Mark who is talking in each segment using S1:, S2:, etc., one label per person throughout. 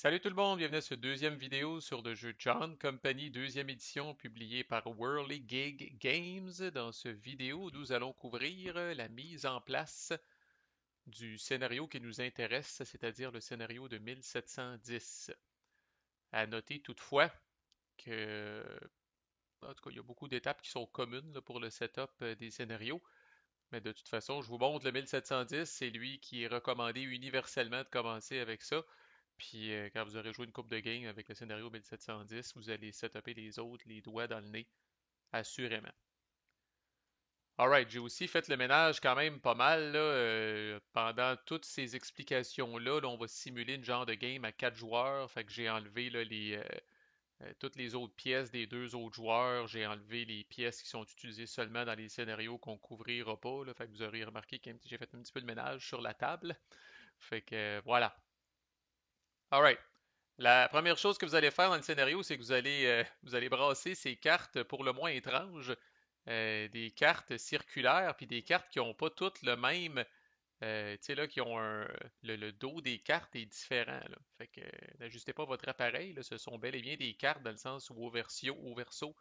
S1: Salut tout le monde, bienvenue à cette deuxième vidéo sur le jeu John Company, deuxième édition publiée par Whirligig Games. Dans cette vidéo, nous allons couvrir la mise en place du scénario qui nous intéresse, c'est-à-dire le scénario de 1710. À noter toutefois que, en tout cas, il y a beaucoup d'étapes qui sont communes là, pour le setup des scénarios, mais de toute façon, je vous montre le 1710, c'est lui qui est recommandé universellement de commencer avec ça. Puis quand vous aurez joué une coupe de game avec le scénario 1710, vous allez setuper les autres les doigts dans le nez, assurément. Alright, j'ai aussi fait le ménage quand même pas mal là, pendant toutes ces explications-là. Là, on va simuler une genre de game à 4 joueurs. Fait que j'ai enlevé là, toutes les autres pièces des deux autres joueurs. J'ai enlevé les pièces qui sont utilisées seulement dans les scénarios qu'on couvrira pas. Là. Fait que vous aurez remarqué que j'ai fait un petit peu de ménage sur la table. Fait que voilà. Alright. La première chose que vous allez faire dans le scénario, c'est que vous allez brasser ces cartes pour le moins étranges, des cartes circulaires, puis des cartes qui n'ont pas toutes le même, tu sais là, qui ont le dos des cartes est différent, là. Fait que n'ajustez pas votre appareil, là, ce sont bel et bien des cartes dans le sens où au verso,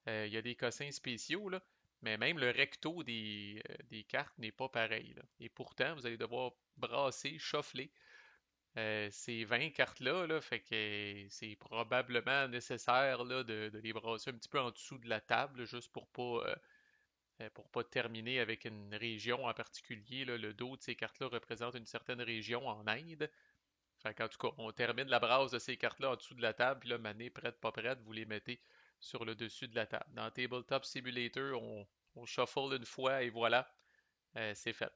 S1: il y a des cossins spéciaux, là, mais même le recto des cartes n'est pas pareil, là. Et pourtant, vous allez devoir brasser, shuffler ces 20 cartes-là, là, fait que c'est probablement nécessaire là, de les brasser un petit peu en dessous de la table, juste pour pas terminer avec une région en particulier. Là. Le dos de ces cartes-là représente une certaine région en Inde. Fait qu'en tout cas, on termine la brasse de ces cartes-là en dessous de la table, puis là, mané, prête, pas prête, vous les mettez sur le dessus de la table. Dans Tabletop Simulator, on shuffle une fois et voilà, c'est fait.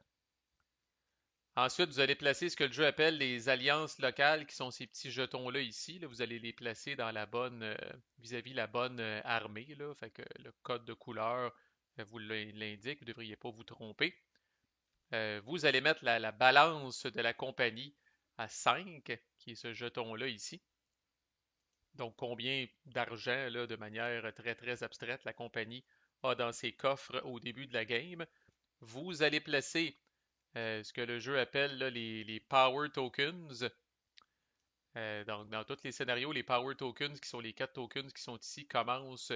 S1: Ensuite, vous allez placer ce que le jeu appelle les alliances locales, qui sont ces petits jetons-là ici. Là. Vous allez les placer dans la bonne, vis-à-vis la bonne armée. Là. Fait que le code de couleur vous l'indique, vous ne devriez pas vous tromper. Vous allez mettre la balance de la compagnie à 5, qui est ce jeton-là ici. Donc, combien d'argent, là, de manière très très abstraite, la compagnie a dans ses coffres au début de la game. Vous allez placer ce que le jeu appelle là, les Power Tokens. Donc, dans tous les scénarios, les Power Tokens, qui sont les 4 tokens qui sont ici, commencent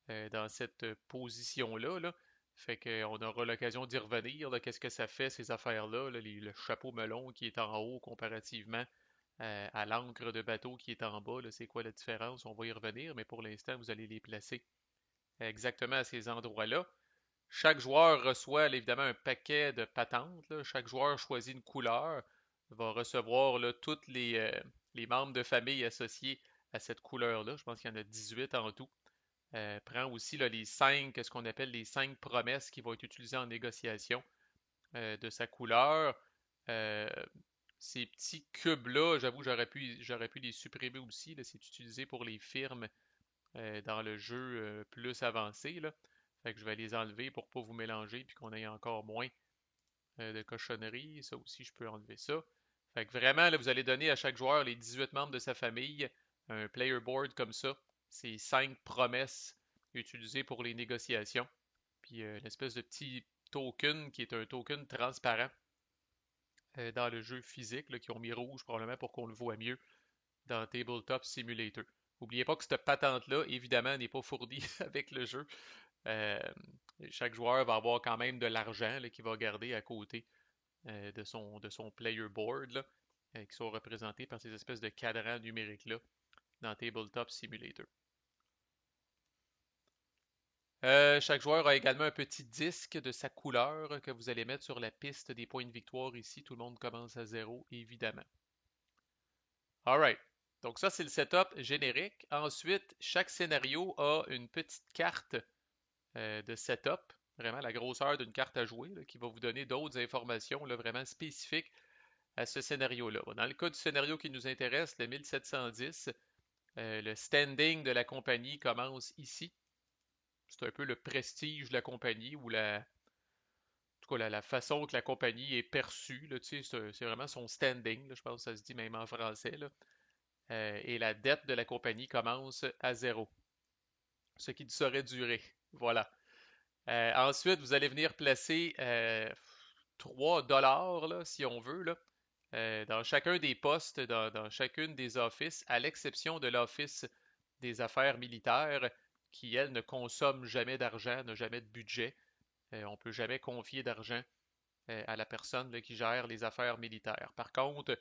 S1: dans cette position-là. Là. Fait qu'on aura l'occasion d'y revenir. Qu'est-ce que ça fait, ces affaires-là? Là, le chapeau melon qui est en haut comparativement à l'encre de bateau qui est en bas. C'est quoi la différence? On va y revenir, mais pour l'instant, vous allez les placer exactement à ces endroits-là. Chaque joueur reçoit évidemment un paquet de patentes. Là. Chaque joueur choisit une couleur, va recevoir là, tous les membres de famille associés à cette couleur-là. Je pense qu'il y en a 18 en tout. Prend aussi là, ce qu'on appelle les 5 promesses qui vont être utilisées en négociation de sa couleur. Euh, Ces petits cubes-là, j'avoue, j'aurais pu les supprimer aussi. C'est utilisé pour les firmes dans le jeu plus avancé. Là. Fait que je vais les enlever pour pas vous mélanger puis qu'on ait encore moins de cochonneries. Ça aussi, je peux enlever ça. Fait que vraiment, là, vous allez donner à chaque joueur les 18 membres de sa famille un player board comme ça. C'est 5 promesses utilisées pour les négociations. Puis une espèce de petit token qui est un token transparent dans le jeu physique, là, qui ont mis rouge probablement pour qu'on le voit mieux dans Tabletop Simulator. N'oubliez pas que cette patente-là, évidemment, n'est pas fournie avec le jeu. Euh, Chaque joueur va avoir quand même de l'argent qu'il va garder à côté de son player board, là, qui sont représentés par ces espèces de cadrans numériques-là dans Tabletop Simulator. Chaque joueur a également un petit disque de sa couleur que vous allez mettre sur la piste des points de victoire ici. Tout le monde commence à zéro, évidemment. Alright. Donc ça, c'est le setup générique. Ensuite, chaque scénario a une petite carte de setup, vraiment la grosseur d'une carte à jouer, là, qui va vous donner d'autres informations là, vraiment spécifiques à ce scénario-là. Dans le cas du scénario qui nous intéresse, le 1710, le standing de la compagnie commence ici. C'est un peu le prestige de la compagnie ou en tout cas, la façon que la compagnie est perçue. Là, c'est vraiment son standing, là, je pense que ça se dit même en français. Là. Et la dette de la compagnie commence à zéro, ce qui saurait durer. Voilà. Ensuite, vous allez venir placer 3 dollars, là, si on veut, là, dans chacun des postes, dans chacune des offices, à l'exception de l'Office des affaires militaires, qui, elle, ne consomme jamais d'argent, n'a jamais de budget. On ne peut jamais confier d'argent à la personne là, qui gère les affaires militaires. Par contre,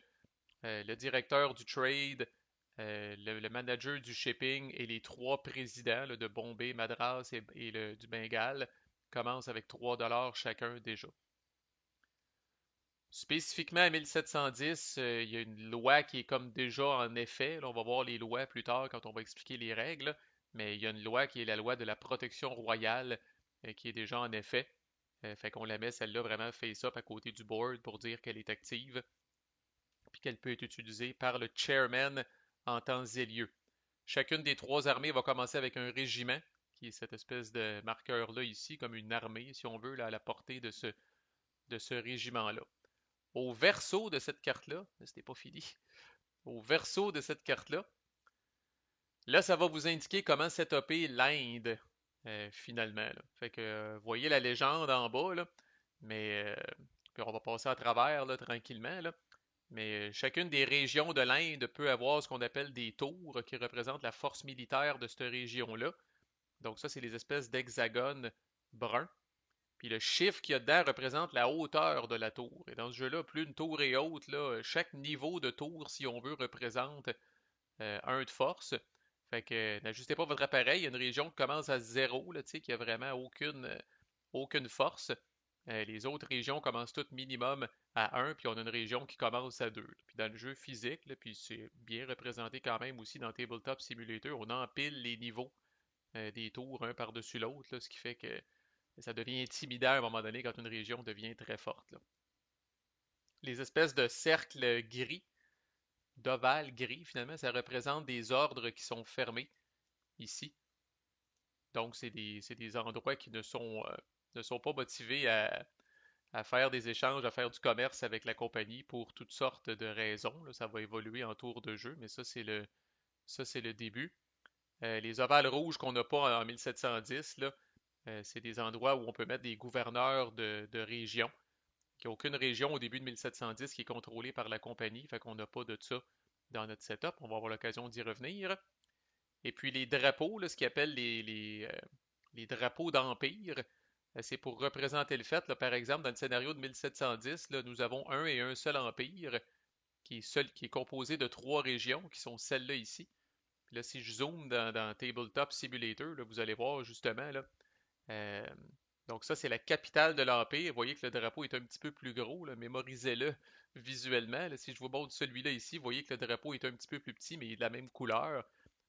S1: le directeur du trade, le manager du shipping et les trois présidents là, de Bombay, Madras et du Bengale commencent avec 3 dollars chacun déjà. Spécifiquement à 1710, il y a une loi qui est comme déjà en effet. Là, on va voir les lois plus tard quand on va expliquer les règles. Mais il y a une loi qui est la loi de la protection royale qui est déjà en effet. Fait qu'on la met celle-là vraiment face-up à côté du board pour dire qu'elle est active puis qu'elle peut être utilisée par le chairman en temps et lieu. Chacune des trois armées va commencer avec un régiment, qui est cette espèce de marqueur-là ici, comme une armée, si on veut, là, à la portée de ce régiment-là. Au verso de cette carte-là, mais c'était pas fini, au verso de cette carte-là, là, ça va vous indiquer comment setuper l'Inde, finalement. Là. Fait que, vous voyez la légende en bas, là, mais puis on va passer à travers, là, tranquillement, là. Mais chacune des régions de l'Inde peut avoir ce qu'on appelle des tours qui représentent la force militaire de cette région-là. Donc ça, c'est les espèces d'hexagones bruns. Puis le chiffre qu'il y a dedans représente la hauteur de la tour. Et dans ce jeu-là, plus une tour est haute, là, chaque niveau de tour, si on veut, représente un de force. Fait que n'ajustez pas votre appareil. Il y a une région qui commence à zéro, là, qui a vraiment aucune force. Les autres régions commencent toutes minimum à 1, puis on a une région qui commence à 2. Puis dans le jeu physique, là, puis c'est bien représenté quand même aussi dans Tabletop Simulator, on empile les niveaux des tours un par-dessus l'autre, ce qui fait que ça devient intimidant à un moment donné quand une région devient très forte. Là. Les espèces de cercles gris, d'ovales gris, finalement, ça représente des ordres qui sont fermés ici. Donc, c'est des endroits qui ne sont pas motivés à faire des échanges, à faire du commerce avec la compagnie pour toutes sortes de raisons. Là. Ça va évoluer en tour de jeu, mais ça, c'est le début. Les ovales rouges qu'on n'a pas en 1710, là, c'est des endroits où on peut mettre des gouverneurs de région. Il n'y a aucune région au début de 1710 qui est contrôlée par la compagnie, fait qu'on n'a pas de ça dans notre setup. On va avoir l'occasion d'y revenir. Et puis les drapeaux, là, ce qu'ils appellent les drapeaux d'empire, c'est pour représenter le fait, là, par exemple, dans le scénario de 1710, là, nous avons un et un seul empire qui est composé de trois régions, qui sont celles-là ici. Puis là, si je zoome dans Tabletop Simulator, là, vous allez voir justement, là, euh, donc ça, c'est la capitale de l'Empire. Vous voyez que le drapeau est un petit peu plus gros, là. Mémorisez-le visuellement. Là. Si je vous montre celui-là ici, vous voyez que le drapeau est un petit peu plus petit, mais il est de la même couleur.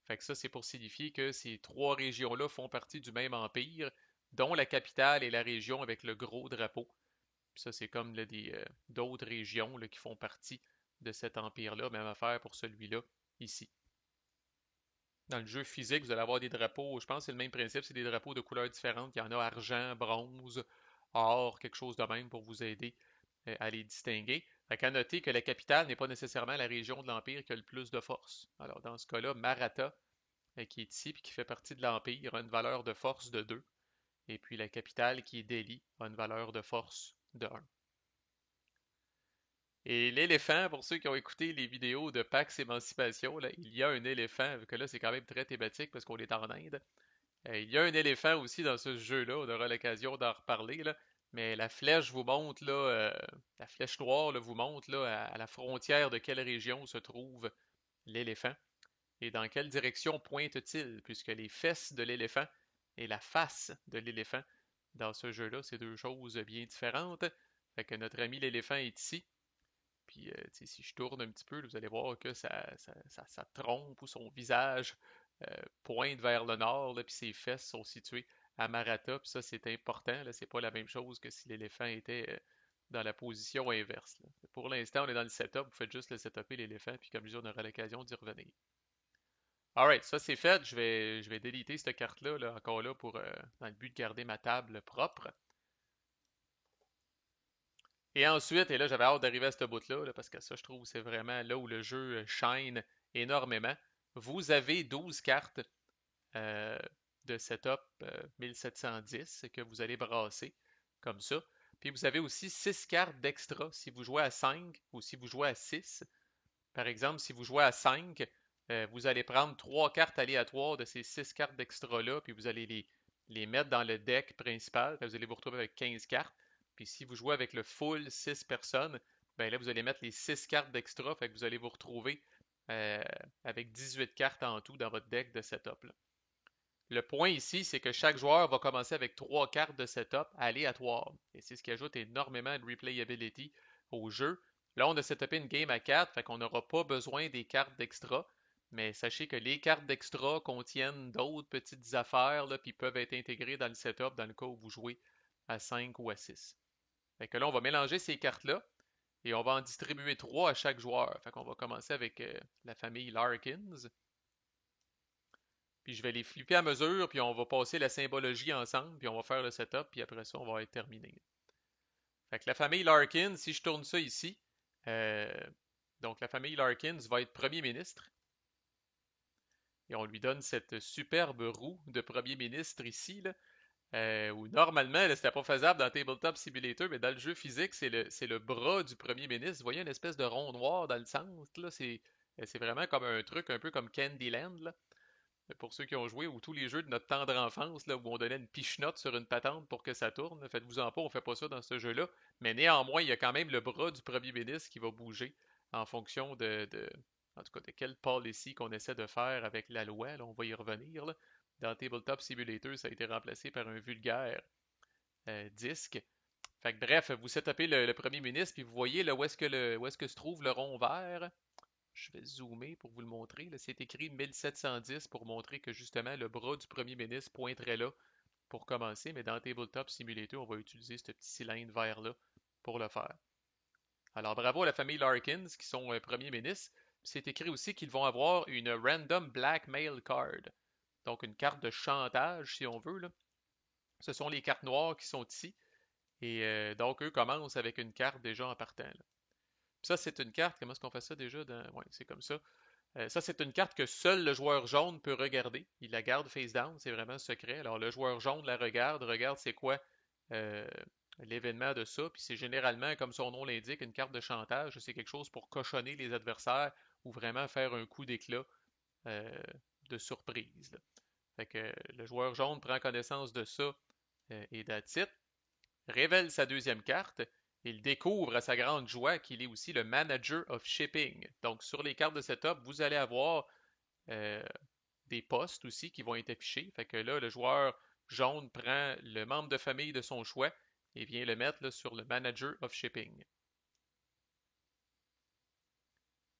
S1: Fait que ça, c'est pour signifier que ces trois régions-là font partie du même empire, dont la capitale est la région avec le gros drapeau. Puis ça, c'est comme là, d'autres régions là, qui font partie de cet empire-là. Même affaire pour celui-là ici. Dans le jeu physique, vous allez avoir des drapeaux, je pense que c'est le même principe, c'est des drapeaux de couleurs différentes. Il y en a argent, bronze, or, quelque chose de même pour vous aider à les distinguer. Fait qu'à noter que la capitale n'est pas nécessairement la région de l'Empire qui a le plus de force. Alors dans ce cas-là, Maratha, qui est ici et qui fait partie de l'Empire, a une valeur de force de 2. Et puis la capitale, qui est Delhi, a une valeur de force de 1. Et l'éléphant, pour ceux qui ont écouté les vidéos de Pax Émancipation, là, il y a un éléphant, vu que là c'est quand même très thématique parce qu'on est en Inde. Il y a un éléphant aussi dans ce jeu-là, on aura l'occasion d'en reparler, là. Mais la flèche vous montre, là, la flèche noire là, vous montre là, à la frontière de quelle région se trouve l'éléphant et dans quelle direction pointe-t-il, puisque les fesses de l'éléphant et la face de l'éléphant dans ce jeu-là, c'est deux choses bien différentes. Fait que notre ami l'éléphant est ici. Puis, si je tourne un petit peu, vous allez voir que sa trompe ou son visage pointe vers le nord, là, puis ses fesses sont situées à Maratha. Puis ça, c'est important. Là, c'est pas la même chose que si l'éléphant était dans la position inverse. Là. Pour l'instant, on est dans le setup. Vous faites juste le setuper l'éléphant, puis comme je dis, on aura l'occasion d'y revenir. Alright, ça c'est fait. Je vais déliter cette carte-là, là, encore là, dans le but de garder ma table propre. Et ensuite, et là j'avais hâte d'arriver à ce bout-là, là, parce que ça je trouve c'est vraiment là où le jeu shine énormément. Vous avez 12 cartes euh, de setup 1710 que vous allez brasser comme ça. Puis vous avez aussi 6 cartes d'extra si vous jouez à 5 ou si vous jouez à 6. Par exemple, si vous jouez à 5, vous allez prendre 3 cartes aléatoires de ces 6 cartes d'extra-là, puis vous allez les mettre dans le deck principal. Vous allez vous retrouver avec 15 cartes. Puis si vous jouez avec le full 6 personnes, ben là, vous allez mettre les 6 cartes d'extra. Fait que vous allez vous retrouver euh, avec 18 cartes en tout dans votre deck de setup, là. Le point ici, c'est que chaque joueur va commencer avec 3 cartes de setup aléatoires. Et c'est ce qui ajoute énormément de replayability au jeu. Là, on a setupé une game à 4, fait qu'on n'aura pas besoin des cartes d'extra. Mais sachez que les cartes d'extra contiennent d'autres petites affaires, là, puis peuvent être intégrées dans le setup dans le cas où vous jouez à 5 ou à 6. Fait que là, on va mélanger ces cartes-là et on va en distribuer 3 à chaque joueur. Fait qu'on va commencer avec la famille Larkins. Puis je vais les flipper à mesure, puis on va passer la symbologie ensemble, puis on va faire le setup, puis après ça, on va être terminé. Fait que la famille Larkin, si je tourne ça ici, euh, donc la famille Larkins va être premier ministre, et on lui donne cette superbe roue de premier ministre ici, là, où normalement, là, c'était pas faisable dans Tabletop Simulator, mais dans le jeu physique, c'est le bras du premier ministre. Vous voyez une espèce de rond noir dans le centre, là, c'est vraiment comme un truc un peu comme Candyland, là. Pour ceux qui ont joué, ou tous les jeux de notre tendre enfance, là, où on donnait une piche-note sur une patente pour que ça tourne. Faites-vous-en pas, on fait pas ça dans ce jeu-là. Mais néanmoins, il y a quand même le bras du premier ministre qui va bouger en fonction en tout cas, de quelle policy qu'on essaie de faire avec la loi. Là, on va y revenir, là. Dans Tabletop Simulator, ça a été remplacé par un vulgaire disque. Fait que, bref, vous setupez le premier ministre, puis vous voyez là, où est-ce que se trouve le rond vert. Je vais zoomer pour vous le montrer. Là, c'est écrit 1710 pour montrer que justement le bras du premier ministre pointerait là pour commencer, mais dans Tabletop Simulator, on va utiliser ce petit cylindre vert-là pour le faire. Alors bravo à la famille Larkins qui sont premiers ministres. C'est écrit aussi qu'ils vont avoir une Random Blackmail Card, donc une carte de chantage si on veut, là. Ce sont les cartes noires qui sont ici. Et donc eux commencent avec une carte déjà en partant, là. Ça, c'est une carte. Comment est-ce qu'on fait ça déjà? Ouais, c'est comme ça. Ça, c'est une carte que seul le joueur jaune peut regarder. Il la garde face down, c'est vraiment secret. Alors, le joueur jaune la regarde c'est quoi euh, l'événement de ça. Puis c'est généralement, comme son nom l'indique, une carte de chantage. C'est quelque chose pour cochonner les adversaires ou vraiment faire un coup d'éclat euh, de surprise, là. Fait que le joueur jaune prend connaissance de ça et that's it, révèle sa deuxième carte. Il découvre à sa grande joie qu'il est aussi le manager of shipping. Donc, sur les cartes de setup, vous allez avoir euh, des postes aussi qui vont être affichés. Fait que là, le joueur jaune prend le membre de famille de son choix et vient le mettre là, sur le manager of shipping.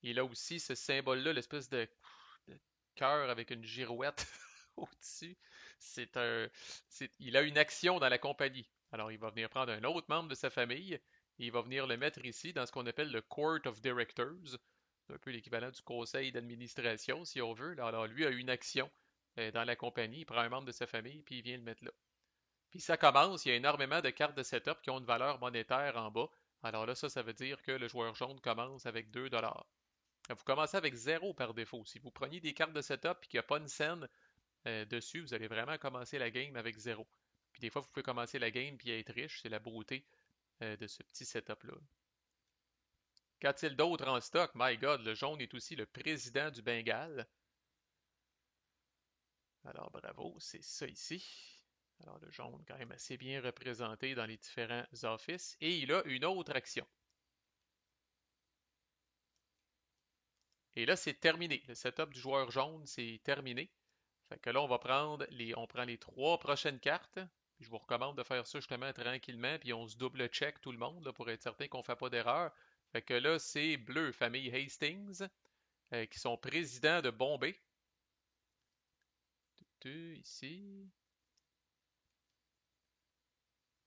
S1: Il a aussi ce symbole-là, l'espèce de cœur avec une girouette au-dessus. C'est un, il a une action dans la compagnie. Alors, il va venir prendre un autre membre de sa famille et il va venir le mettre ici dans ce qu'on appelle le Court of Directors. C'est un peu l'équivalent du conseil d'administration, si on veut. Alors, lui a une action dans la compagnie. Il prend un membre de sa famille puis il vient le mettre là. Puis ça commence, il y a énormément de cartes de setup qui ont une valeur monétaire en bas. Alors là, ça veut dire que le joueur jaune commence avec 2 $. Vous commencez avec 0 par défaut. Si vous preniez des cartes de setup et qu'il n'y a pas une scène dessus, vous allez vraiment commencer la game avec 0. Puis des fois, vous pouvez commencer la game puis être riche. C'est la beauté de ce petit setup-là. Qu'a-t-il d'autre en stock? My God, le jaune est aussi le président du Bengale. Alors bravo, c'est ça ici. Alors le jaune, quand même assez bien représenté dans les différents offices. Et il a une autre action. Et là, c'est terminé. Le setup du joueur jaune, c'est terminé. Fait que là, on prend les 3 prochaines cartes. Je vous recommande de faire ça justement tranquillement, puis on se double-check tout le monde là, pour être certain qu'on ne fait pas d'erreur. Fait que là, c'est bleu, famille Hastings, qui sont présidents de Bombay. Ici.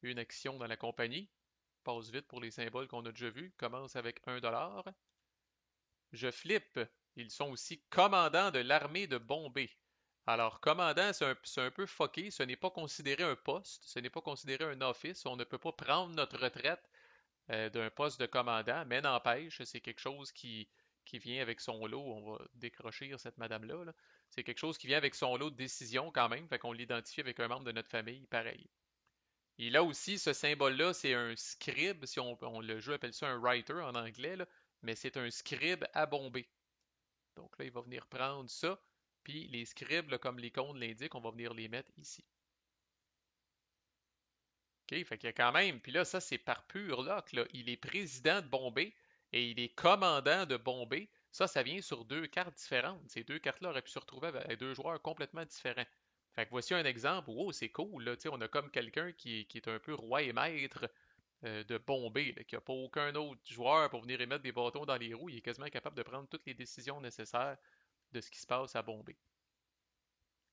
S1: Une action dans la compagnie. Passe vite pour les symboles qu'on a déjà vus. Commence avec 1 $. Je flippe. Ils sont aussi commandants de l'armée de Bombay. Alors, commandant, c'est un peu fucké. Ce n'est pas considéré un poste, ce n'est pas considéré un office. On ne peut pas prendre notre retraite d'un poste de commandant, mais n'empêche, c'est quelque chose qui vient avec son lot. On va décrocher cette madame-là, là. C'est quelque chose qui vient avec son lot de décision quand même, fait qu'on l'identifie avec un membre de notre famille, pareil. Et là aussi, ce symbole-là, c'est un scribe, si le jeu appelle ça un writer en anglais, là, mais c'est un scribe à bomber. Donc là, il va venir prendre ça, puis les scribes, là, comme l'icône l'indique, on va venir les mettre ici. OK, fait qu'il y a quand même, puis là, ça, c'est par pur luck, là. Il est président de Bombay et il est commandant de Bombay. Ça vient sur deux cartes différentes. Ces deux cartes-là auraient pu se retrouver avec deux joueurs complètement différents. Fait que voici un exemple. Wow, c'est cool, là. Tu sais, on a comme quelqu'un qui est un peu roi et maître de Bombay, là, qui n'a pas aucun autre joueur pour venir émettre des bâtons dans les roues. Il est quasiment capable de prendre toutes les décisions nécessaires de ce qui se passe à Bombay.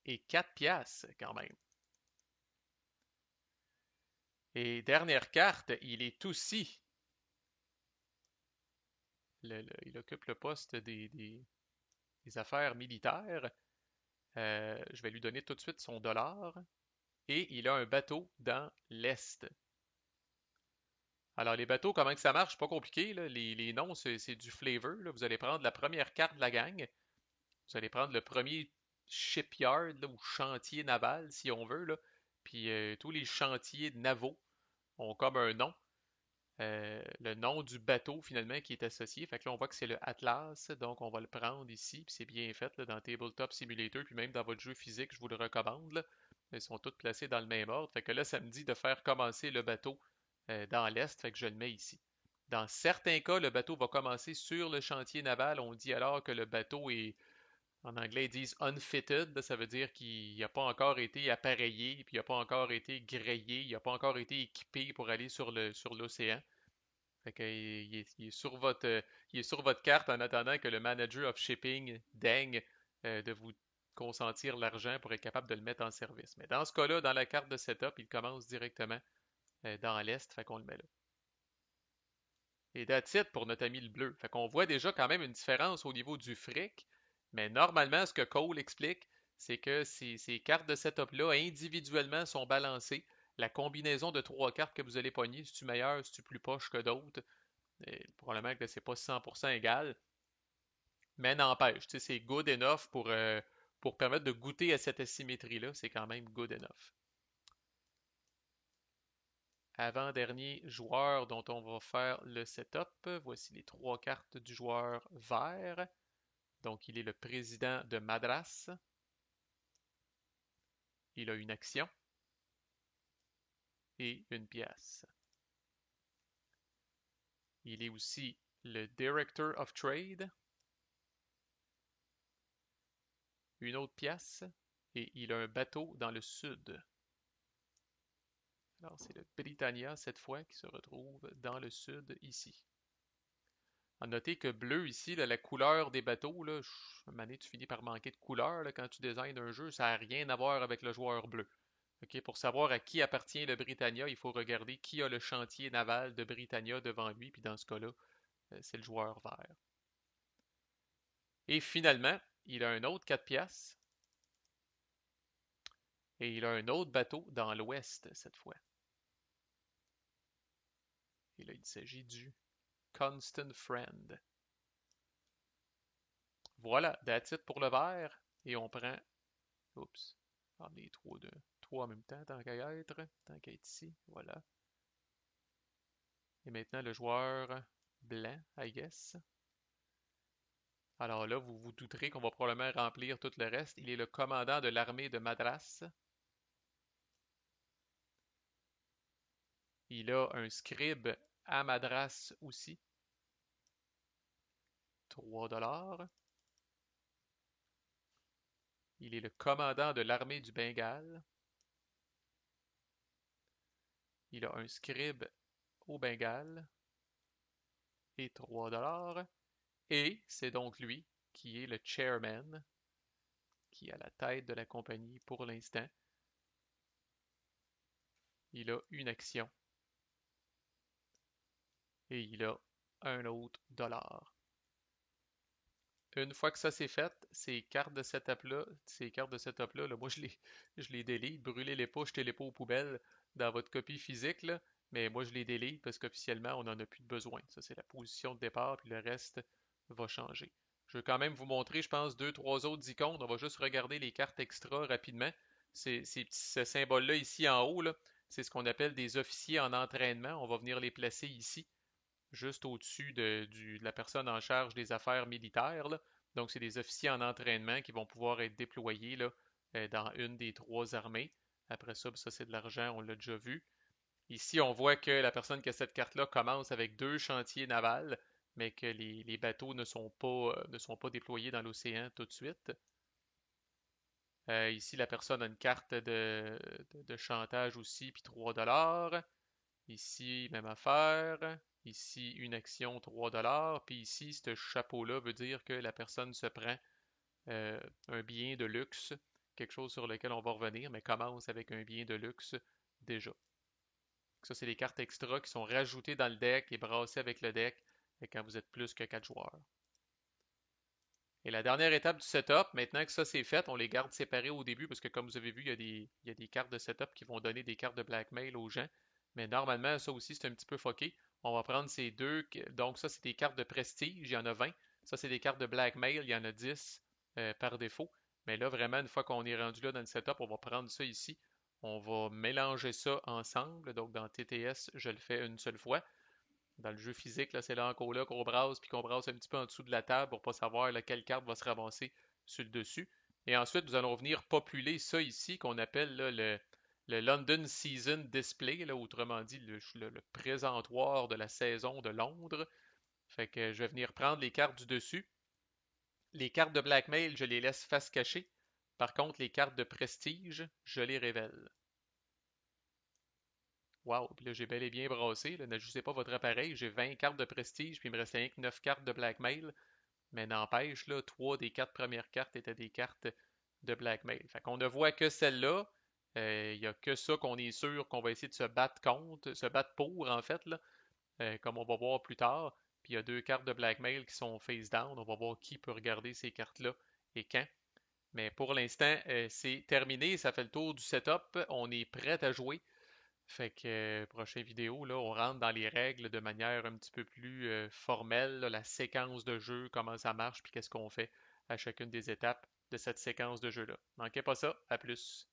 S1: Et 4 piastres, quand même. Et dernière carte, il est aussi il occupe le poste des affaires militaires. Je vais lui donner tout de suite son dollar. Et il a un bateau dans l'Est. Alors, les bateaux, comment que ça marche? Pas compliqué, là. Les noms, c'est du flavor, là. Vous allez prendre la première carte de la gang. Vous allez prendre le premier shipyard, là, ou chantier naval, si on veut, là. Puis tous les chantiers navaux ont comme un nom. Le nom du bateau finalement qui est associé. Fait que là, on voit que c'est le Atlas, donc on va le prendre ici, puis c'est bien fait là, dans Tabletop Simulator, puis même dans votre jeu physique, je vous le recommande. Là. Ils sont tous placés dans le même ordre. Fait que là, ça me dit de faire commencer le bateau dans l'est, fait que je le mets ici. Dans certains cas, le bateau va commencer sur le chantier naval. On dit alors que le bateau est, en anglais, ils disent unfitted. Là, ça veut dire qu'il n'a pas encore été appareillé, puis il n'a pas encore été grillé, il n'a pas encore été équipé pour aller sur l'océan. Fait que, il est sur il est sur votre carte en attendant que le manager of shipping daigne de vous consentir l'argent pour être capable de le mettre en service. Mais dans ce cas-là, dans la carte de setup, il commence directement dans l'Est, fait qu'on le met là. Et that's it pour notre ami le bleu. Fait qu'on voit déjà quand même une différence au niveau du fric, mais normalement, ce que Cole explique, c'est que ces cartes de setup-là, individuellement, sont balancées. La combinaison de trois cartes que vous allez pogner, c'est-tu meilleur, c'est-tu plus poche que d'autres? Probablement que c'est pas 100% égal, mais n'empêche, c'est good enough pour permettre de goûter à cette asymétrie-là. C'est quand même good enough. Avant-dernier joueur dont on va faire le setup. Voici les trois cartes du joueur vert. Donc, il est le président de Madras. Il a une action et une pièce. Il est aussi le Director of Trade, une autre pièce, et il a un bateau dans le sud. Alors, c'est le Britannia cette fois qui se retrouve dans le sud ici. À noter que bleu ici, là, la couleur des bateaux, là, tu finis par manquer de couleur là, quand tu designes un jeu, ça n'a rien à voir avec le joueur bleu. Ok, pour savoir à qui appartient le Britannia, il faut regarder qui a le chantier naval de Britannia devant lui, puis dans ce cas-là, c'est le joueur vert. Et finalement, il a un autre 4 piastres et il a un autre bateau dans l'ouest cette fois. Et là, il s'agit du Constant Friend. Voilà, that's it pour le vert. Et on prend. Oups. On est trois en même temps, tant qu'à être. Tant qu'à être ici. Voilà. Et maintenant, le joueur blanc, I guess. Alors là, vous vous douterez qu'on va probablement remplir tout le reste. Il est le commandant de l'armée de Madras. Il a un scribe à Madras aussi. 3 $. Il est le commandant de l'armée du Bengale. Il a un scribe au Bengale et 3 $. Et c'est donc lui qui est le chairman, qui est à la tête de la compagnie pour l'instant. Il a une action et il a un autre dollar. Une fois que ça c'est fait, ces cartes de setup-là, là, moi je les délite. Brûlez-les pas, jetez-les pas aux poubelles dans votre copie physique, là, mais moi je les délite parce qu'officiellement on n'en a plus de besoin. Ça c'est la position de départ, puis le reste va changer. Je veux quand même vous montrer, je pense, deux, trois autres icônes. On va juste regarder les cartes extra rapidement. Ce symbole-là ici en haut, là, c'est ce qu'on appelle des officiers en entraînement. On va venir les placer ici, juste au-dessus de la personne en charge des affaires militaires, là. Donc, c'est des officiers en entraînement qui vont pouvoir être déployés là, dans une des trois armées. Après ça, ça c'est de l'argent, on l'a déjà vu. Ici, on voit que la personne qui a cette carte-là commence avec deux chantiers navals, mais que les bateaux ne sont pas déployés dans l'océan tout de suite. Ici, la personne a une carte de chantage aussi, puis 3 dollars. Ici, même affaire. Ici, une action 3 dollars. Puis ici, ce chapeau-là veut dire que la personne se prend euh, un bien de luxe, quelque chose sur lequel on va revenir, mais commence avec un bien de luxe déjà. Ça, c'est les cartes extra qui sont rajoutées dans le deck et brassées avec le deck quand vous êtes plus que 4 joueurs. Et la dernière étape du setup, maintenant que ça c'est fait, on les garde séparés au début parce que comme vous avez vu, il y a des cartes de setup qui vont donner des cartes de blackmail aux gens. Mais normalement, ça aussi c'est un petit peu fucké. On va prendre ces deux. Donc ça c'est des cartes de prestige, il y en a 20. Ça c'est des cartes de blackmail, il y en a 10 par défaut. Mais là vraiment, une fois qu'on est rendu là dans le setup, on va prendre ça ici. On va mélanger ça ensemble. Donc dans TTS, je le fais une seule fois. Dans le jeu physique, là, c'est là encore là qu'on brasse, puis qu'on brasse un petit peu en dessous de la table pour pas savoir quelle carte va se ramasser sur le dessus. Et ensuite, nous allons venir populer ça ici, qu'on appelle là, le London Season Display, là, autrement dit le présentoir de la saison de Londres. Fait que je vais venir prendre les cartes du dessus. Les cartes de blackmail, je les laisse face cachée. Par contre, les cartes de prestige, je les révèle. Wow, puis là j'ai bel et bien brassé, là, n'ajustez pas votre appareil, j'ai 20 cartes de prestige, puis il me restait rien que 9 cartes de blackmail, mais n'empêche, là, 3 des 4 premières cartes étaient des cartes de blackmail. Fait qu'on ne voit que celle-là, il n'y a que ça qu'on est sûr qu'on va essayer de se battre contre, se battre pour en fait, là, comme on va voir plus tard. Puis il y a deux cartes de blackmail qui sont face down, on va voir qui peut regarder ces cartes-là et quand. Mais pour l'instant, c'est terminé, ça fait le tour du setup, on est prêt à jouer. Fait que prochaine vidéo, là, on rentre dans les règles de manière un petit peu plus formelle, là, la séquence de jeu, comment ça marche, puis qu'est-ce qu'on fait à chacune des étapes de cette séquence de jeu-là. Manquez pas ça, à plus.